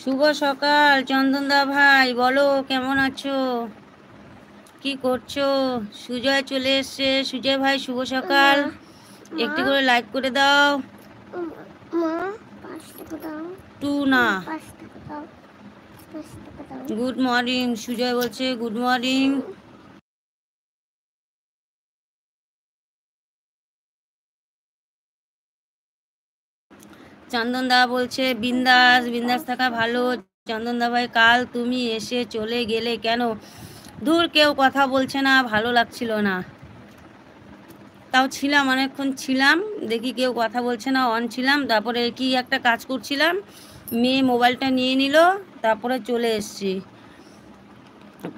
শুভ সকাল চন্দনদা ভাই, বলো কেমন আছো, কি করছো? সুজয় চলে এসছে। সুজয় ভাই শুভ সকাল, একটু করে লাইক করে দাও। টু না, গুড মর্নিং। সুজয় বলছে গুড মর্নিং। চন্দনদা বলছে বিন্দাস, বিন্দাস থাকা ভালো। চন্দনদা ভাই, কাল তুমি এসে চলে গেলে কেন? দূর, কেউ কথা বলছে না, ভালো লাগছিল না। তাও ছিলাম, অনেকক্ষণ ছিলাম, দেখি কেউ কথা বলছে না, অন ছিলাম। তারপরে কি একটা কাজ করছিলাম, মেয়ে মোবাইলটা নিয়ে নিল, তারপরে চলে এসছি।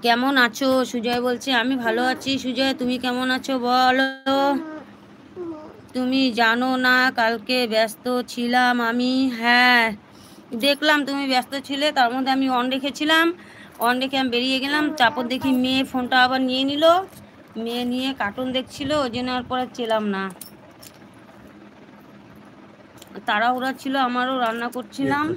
কেমন আছো? সুজয় বলছে আমি ভালো আছি। সুজয় তুমি কেমন আছো বলো। তুমি জানো না কালকে ব্যস্ত ছিলাম আমি। হ্যাঁ দেখলাম তুমি ব্যস্ত ছিলে, তার মধ্যে আমি অন রেখেছিলাম। অন রেখে আমি বেরিয়ে গেলাম, তারপর দেখি মেয়ে ফোনটা আবার নিয়ে নিল, মেয়ে নিয়ে কার্টুন দেখছিল, ওই জন্য আর পরে ছিলাম না। তাড়াহুড়া ছিল আমারও, রান্না করছিলাম।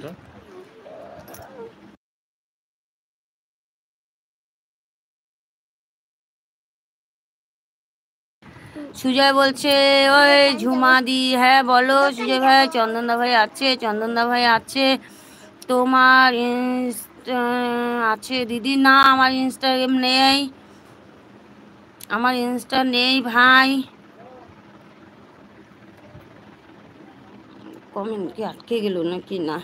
সুজয় বলছে ওই ঝুমাদি, হ্যাঁ বলো সুজয় ভাই। চন্দনদা ভাই আছে, চন্দনদা ভাই আছে। তোমার আছে দিদি? না, আমার ইনস্টাগ্রাম নেই, আমার ইনস্টা নেই ভাই। কমেন্ট কি আটকে গেল নাকি? না,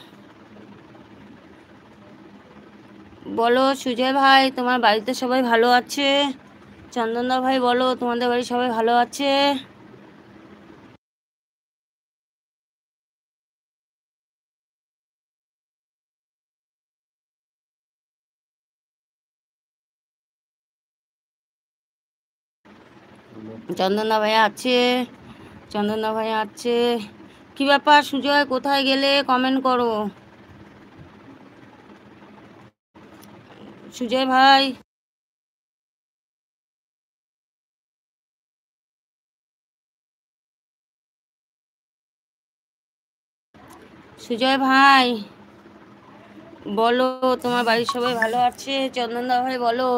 বলো সুজয় ভাই, তোমার বাড়িতে সবাই ভালো আছে? চন্দনদা ভাই বলো তোমাদের বাড়ি সবাই ভালো আছে? চন্দনদা ভাই আছে, চন্দনদা ভাই আছে। কি ব্যাপার সুজয়, কোথায় গেলে? কমেন্ট করো সুজয় ভাই। সুজয় ভাই বলো তোমার বাড়ির সবাই ভালো আছে? চন্দনদা ভাই বলো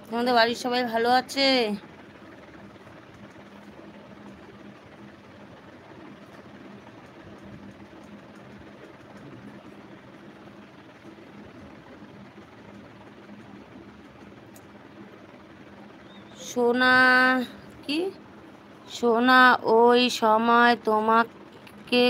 তোমাদের বাড়ির সবাই ভালো আছে? সোনা, কি সোনা, ওই সময় তোমাকে